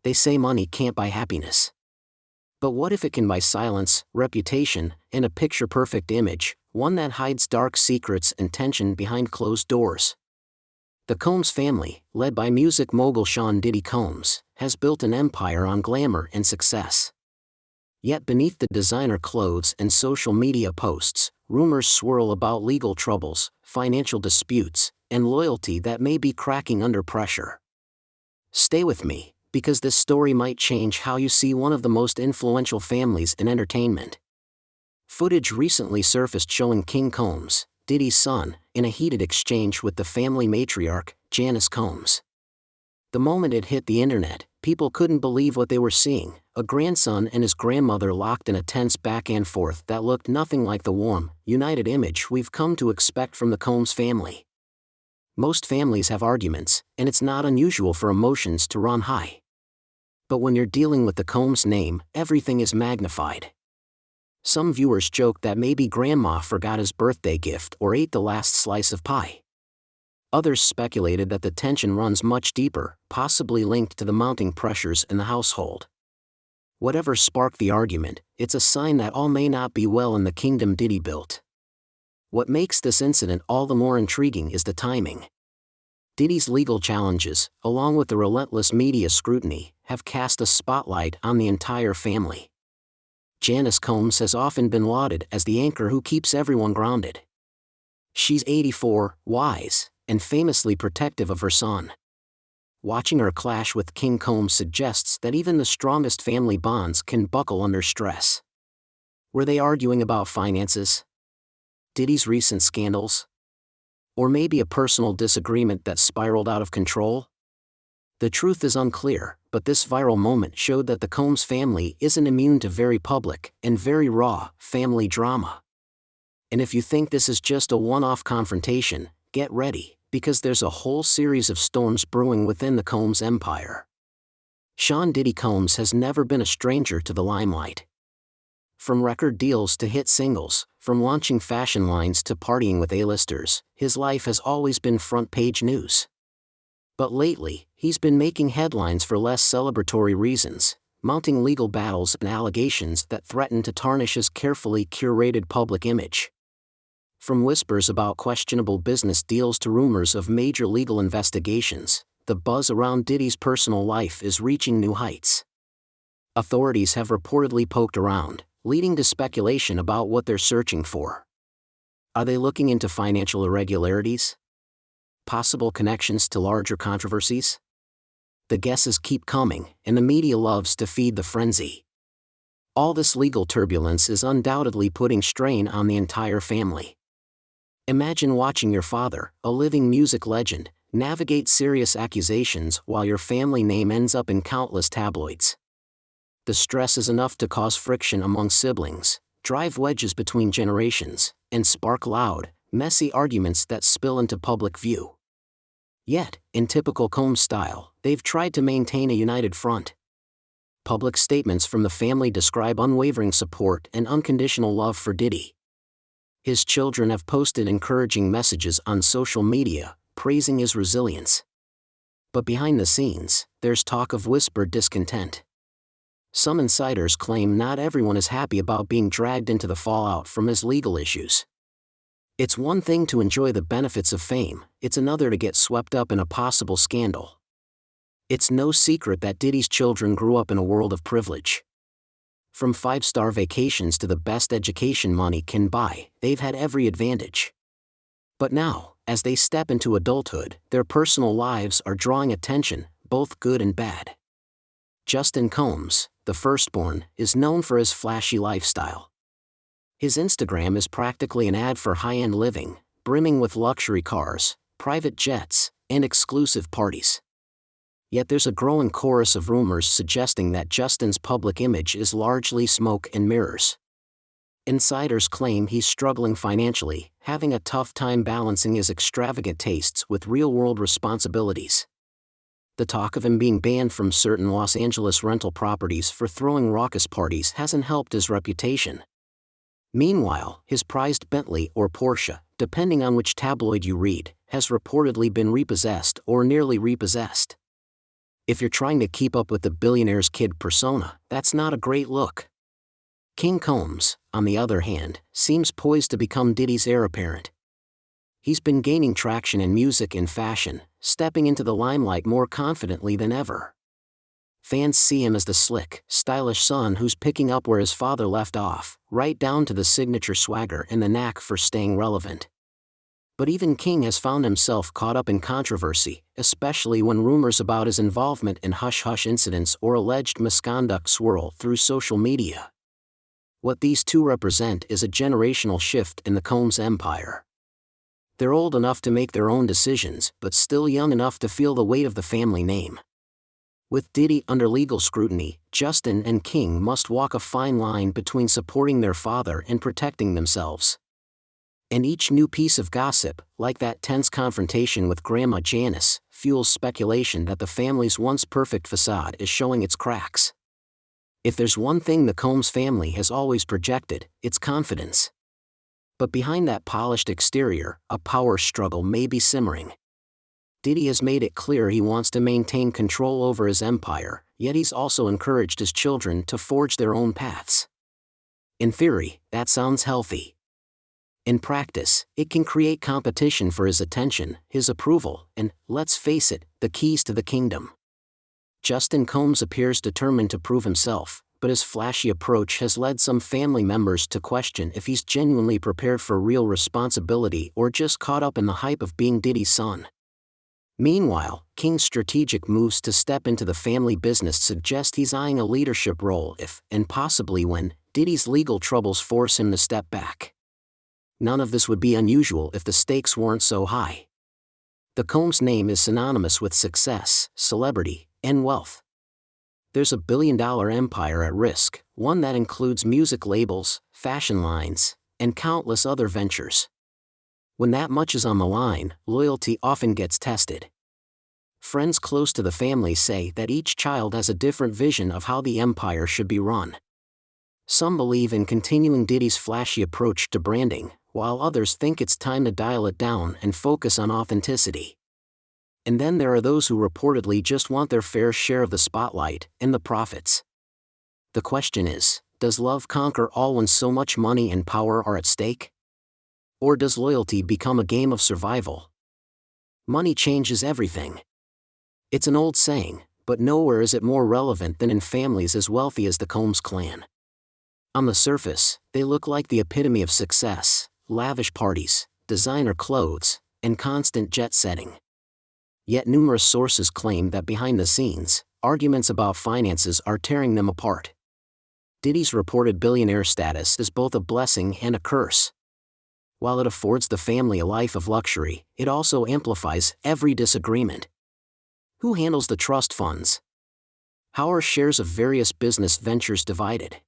They say money can't buy happiness. But what if it can buy silence, reputation, and a picture-perfect image, one that hides dark secrets and tension behind closed doors? The Combs family, led by music mogul Sean "Diddy" Combs, has built an empire on glamour and success. Yet beneath the designer clothes and social media posts, rumors swirl about legal troubles, financial disputes, and loyalty that may be cracking under pressure. Stay with me, because this story might change how you see one of the most influential families in entertainment. Footage recently surfaced showing King Combs, Diddy's son, in a heated exchange with the family matriarch, Janice Combs. The moment it hit the internet, people couldn't believe what they were seeing: a grandson and his grandmother locked in a tense back and forth that looked nothing like the warm, united image we've come to expect from the Combs family. Most families have arguments, and it's not unusual for emotions to run high. But when you're dealing with the Combs name, everything is magnified. Some viewers joked that maybe grandma forgot his birthday gift or ate the last slice of pie. Others speculated that the tension runs much deeper, possibly linked to the mounting pressures in the household. Whatever sparked the argument, it's a sign that all may not be well in the kingdom Diddy built. What makes this incident all the more intriguing is the timing. Diddy's legal challenges, along with the relentless media scrutiny, have cast a spotlight on the entire family. Janice Combs has often been lauded as the anchor who keeps everyone grounded. She's 84, wise, and famously protective of her son. Watching her clash with King Combs suggests that even the strongest family bonds can buckle under stress. Were they arguing about finances? Diddy's recent scandals? Or maybe a personal disagreement that spiraled out of control? The truth is unclear, but this viral moment showed that the Combs family isn't immune to very public and very raw family drama. And if you think this is just a one-off confrontation, get ready, because there's a whole series of storms brewing within the Combs empire. Sean "Diddy" Combs has never been a stranger to the limelight. From record deals to hit singles, from launching fashion lines to partying with A-listers, his life has always been front-page news. But lately, he's been making headlines for less celebratory reasons, mounting legal battles and allegations that threaten to tarnish his carefully curated public image. From whispers about questionable business deals to rumors of major legal investigations, the buzz around Diddy's personal life is reaching new heights. Authorities have reportedly poked around, leading to speculation about what they're searching for. Are they looking into financial irregularities? Possible connections to larger controversies? The guesses keep coming, and the media loves to feed the frenzy. All this legal turbulence is undoubtedly putting strain on the entire family. Imagine watching your father, a living music legend, navigate serious accusations while your family name ends up in countless tabloids. The stress is enough to cause friction among siblings, drive wedges between generations, and spark loud, messy arguments that spill into public view. Yet, in typical Combs style, they've tried to maintain a united front. Public statements from the family describe unwavering support and unconditional love for Diddy. His children have posted encouraging messages on social media, praising his resilience. But behind the scenes, there's talk of whispered discontent. Some insiders claim not everyone is happy about being dragged into the fallout from his legal issues. It's one thing to enjoy the benefits of fame, it's another to get swept up in a possible scandal. It's no secret that Diddy's children grew up in a world of privilege. From five-star vacations to the best education money can buy, they've had every advantage. But now, as they step into adulthood, their personal lives are drawing attention, both good and bad. Justin Combs, the firstborn, is known for his flashy lifestyle. His Instagram is practically an ad for high-end living, brimming with luxury cars, private jets, and exclusive parties. Yet there's a growing chorus of rumors suggesting that Justin's public image is largely smoke and mirrors. Insiders claim he's struggling financially, having a tough time balancing his extravagant tastes with real-world responsibilities. The talk of him being banned from certain Los Angeles rental properties for throwing raucous parties hasn't helped his reputation. Meanwhile, his prized Bentley or Porsche, depending on which tabloid you read, has reportedly been repossessed or nearly repossessed. If you're trying to keep up with the billionaire's kid persona, that's not a great look. King Combs, on the other hand, seems poised to become Diddy's heir apparent. He's been gaining traction in music and fashion, stepping into the limelight more confidently than ever. Fans see him as the slick, stylish son who's picking up where his father left off, right down to the signature swagger and the knack for staying relevant. But even King has found himself caught up in controversy, especially when rumors about his involvement in hush-hush incidents or alleged misconduct swirl through social media. What these two represent is a generational shift in the Combs empire. They're old enough to make their own decisions, but still young enough to feel the weight of the family name. With Diddy under legal scrutiny, Justin and King must walk a fine line between supporting their father and protecting themselves. And each new piece of gossip, like that tense confrontation with Grandma Janice, fuels speculation that the family's once perfect facade is showing its cracks. If there's one thing the Combs family has always projected, it's confidence. But behind that polished exterior, a power struggle may be simmering. Diddy has made it clear he wants to maintain control over his empire, yet he's also encouraged his children to forge their own paths. In theory, that sounds healthy. In practice, it can create competition for his attention, his approval, and, let's face it, the keys to the kingdom. Justin Combs appears determined to prove himself, but his flashy approach has led some family members to question if he's genuinely prepared for real responsibility or just caught up in the hype of being Diddy's son. Meanwhile, King's strategic moves to step into the family business suggest he's eyeing a leadership role if, and possibly when, Diddy's legal troubles force him to step back. None of this would be unusual if the stakes weren't so high. The Combs name is synonymous with success, celebrity, and wealth. There's a billion-dollar empire at risk, one that includes music labels, fashion lines, and countless other ventures. When that much is on the line, loyalty often gets tested. Friends close to the family say that each child has a different vision of how the empire should be run. Some believe in continuing Diddy's flashy approach to branding, while others think it's time to dial it down and focus on authenticity. And then there are those who reportedly just want their fair share of the spotlight and the profits. The question is, does love conquer all when so much money and power are at stake? Or does loyalty become a game of survival? Money changes everything. It's an old saying, but nowhere is it more relevant than in families as wealthy as the Combs clan. On the surface, they look like the epitome of success: lavish parties, designer clothes, and constant jet setting. Yet numerous sources claim that behind the scenes, arguments about finances are tearing them apart. Diddy's reported billionaire status is both a blessing and a curse. While it affords the family a life of luxury, it also amplifies every disagreement. Who handles the trust funds? How are shares of various business ventures divided?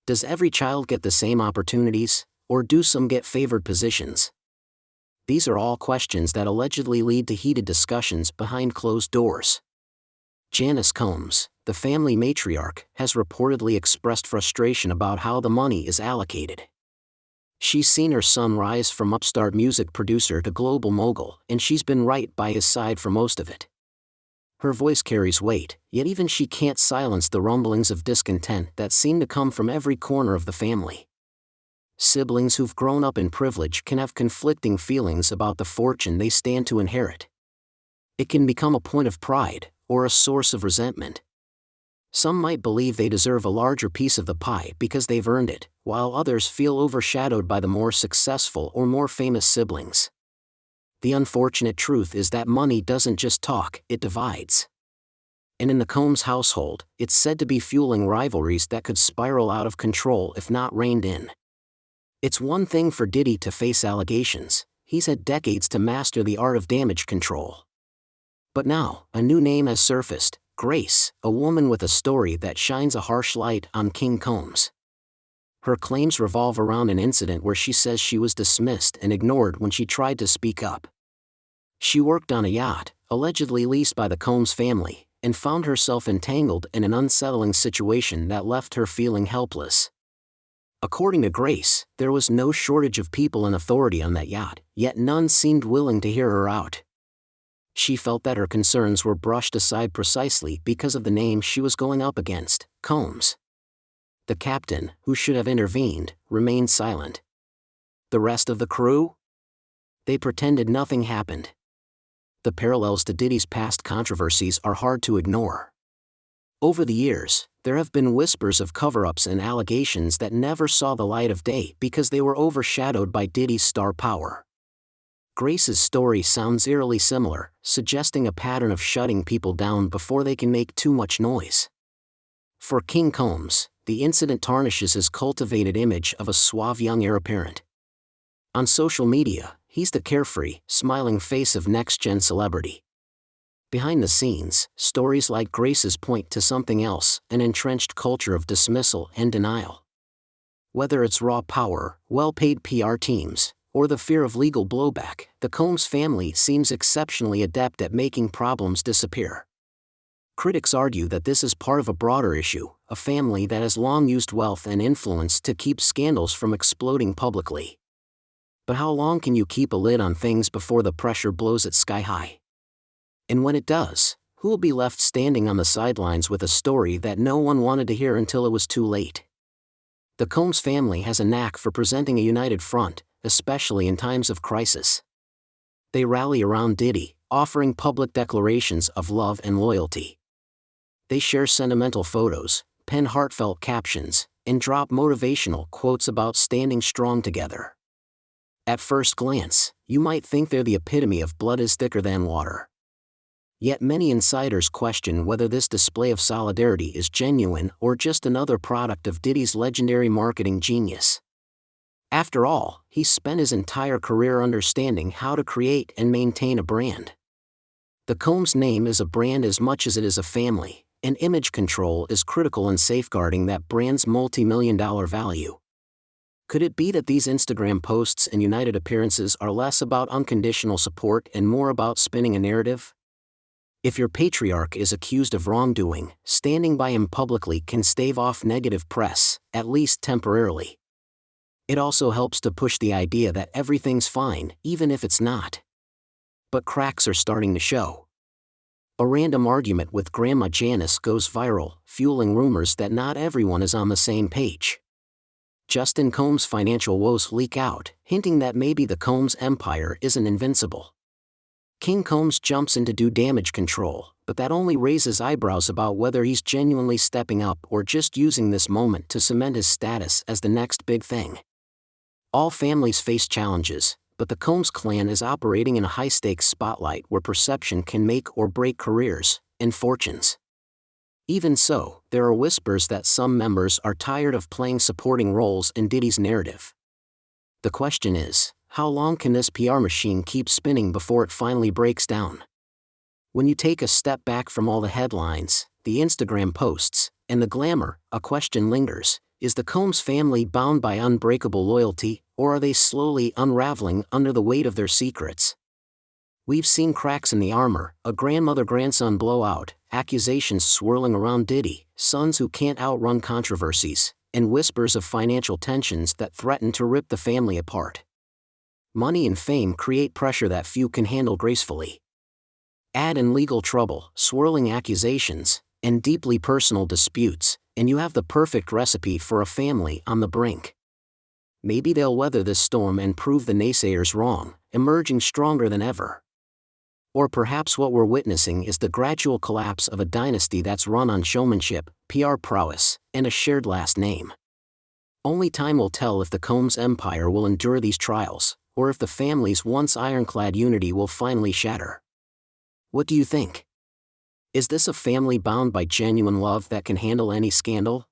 Does every child get the same opportunities, or do some get favored positions? These are all questions that allegedly lead to heated discussions behind closed doors. Janice Combs, the family matriarch, has reportedly expressed frustration about how the money is allocated. She's seen her son rise from upstart music producer to global mogul, and she's been right by his side for most of it. Her voice carries weight, yet even she can't silence the rumblings of discontent that seem to come from every corner of the family. Siblings who've grown up in privilege can have conflicting feelings about the fortune they stand to inherit. It can become a point of pride, or a source of resentment. Some might believe they deserve a larger piece of the pie because they've earned it, while others feel overshadowed by the more successful or more famous siblings. The unfortunate truth is that money doesn't just talk, it divides. And in the Combs household, it's said to be fueling rivalries that could spiral out of control if not reined in. It's one thing for Diddy to face allegations; he's had decades to master the art of damage control. But now, a new name has surfaced: Grace, a woman with a story that shines a harsh light on King Combs. Her claims revolve around an incident where she says she was dismissed and ignored when she tried to speak up. She worked on a yacht, allegedly leased by the Combs family, and found herself entangled in an unsettling situation that left her feeling helpless. According to Grace, there was no shortage of people in authority on that yacht, yet none seemed willing to hear her out. She felt that her concerns were brushed aside precisely because of the name she was going up against, Combs. The captain, who should have intervened, remained silent. The rest of the crew? They pretended nothing happened. The parallels to Diddy's past controversies are hard to ignore. Over the years, there have been whispers of cover-ups and allegations that never saw the light of day because they were overshadowed by Diddy's star power. Grace's story sounds eerily similar, suggesting a pattern of shutting people down before they can make too much noise. For King Combs, the incident tarnishes his cultivated image of a suave young heir apparent. On social media, he's the carefree, smiling face of next-gen celebrity. Behind the scenes, stories like Grace's point to something else, an entrenched culture of dismissal and denial. Whether it's raw power, well-paid PR teams, or the fear of legal blowback, the Combs family seems exceptionally adept at making problems disappear. Critics argue that this is part of a broader issue, a family that has long used wealth and influence to keep scandals from exploding publicly. But how long can you keep a lid on things before the pressure blows it sky high? And when it does, who will be left standing on the sidelines with a story that no one wanted to hear until it was too late? The Combs family has a knack for presenting a united front, especially in times of crisis. They rally around Diddy, offering public declarations of love and loyalty. They share sentimental photos, pen heartfelt captions, and drop motivational quotes about standing strong together. At first glance, you might think they're the epitome of blood is thicker than water. Yet many insiders question whether this display of solidarity is genuine or just another product of Diddy's legendary marketing genius. After all, he spent his entire career understanding how to create and maintain a brand. The Combs name is a brand as much as it is a family, and image control is critical in safeguarding that brand's multi-million-dollar value. Could it be that these Instagram posts and united appearances are less about unconditional support and more about spinning a narrative? If your patriarch is accused of wrongdoing, standing by him publicly can stave off negative press, at least temporarily. It also helps to push the idea that everything's fine, even if it's not. But cracks are starting to show. A random argument with Grandma Janice goes viral, fueling rumors that not everyone is on the same page. Justin Combs' financial woes leak out, hinting that maybe the Combs empire isn't invincible. King Combs jumps in to do damage control, but that only raises eyebrows about whether he's genuinely stepping up or just using this moment to cement his status as the next big thing. All families face challenges, but the Combs clan is operating in a high-stakes spotlight where perception can make or break careers and fortunes. Even so, there are whispers that some members are tired of playing supporting roles in Diddy's narrative. The question is, how long can this PR machine keep spinning before it finally breaks down? When you take a step back from all the headlines, the Instagram posts, and the glamour, a question lingers. Is the Combs family bound by unbreakable loyalty, or are they slowly unraveling under the weight of their secrets? We've seen cracks in the armor, a grandmother-grandson blowout, accusations swirling around Diddy, sons who can't outrun controversies, and whispers of financial tensions that threaten to rip the family apart. Money and fame create pressure that few can handle gracefully. Add in legal trouble, swirling accusations, and deeply personal disputes, and you have the perfect recipe for a family on the brink. Maybe they'll weather this storm and prove the naysayers wrong, emerging stronger than ever. Or perhaps what we're witnessing is the gradual collapse of a dynasty that's run on showmanship, PR prowess, and a shared last name. Only time will tell if the Combs empire will endure these trials, or if the family's once ironclad unity will finally shatter. What do you think? Is this a family bound by genuine love that can handle any scandal?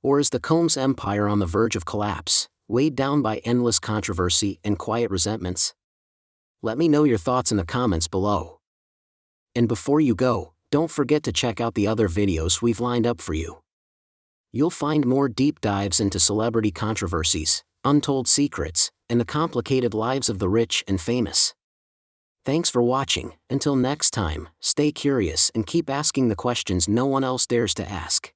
Or is the Combs empire on the verge of collapse, weighed down by endless controversy and quiet resentments? Let me know your thoughts in the comments below. And before you go, don't forget to check out the other videos we've lined up for you. You'll find more deep dives into celebrity controversies, untold secrets, and the complicated lives of the rich and famous. Thanks for watching. Until next time, stay curious and keep asking the questions no one else dares to ask.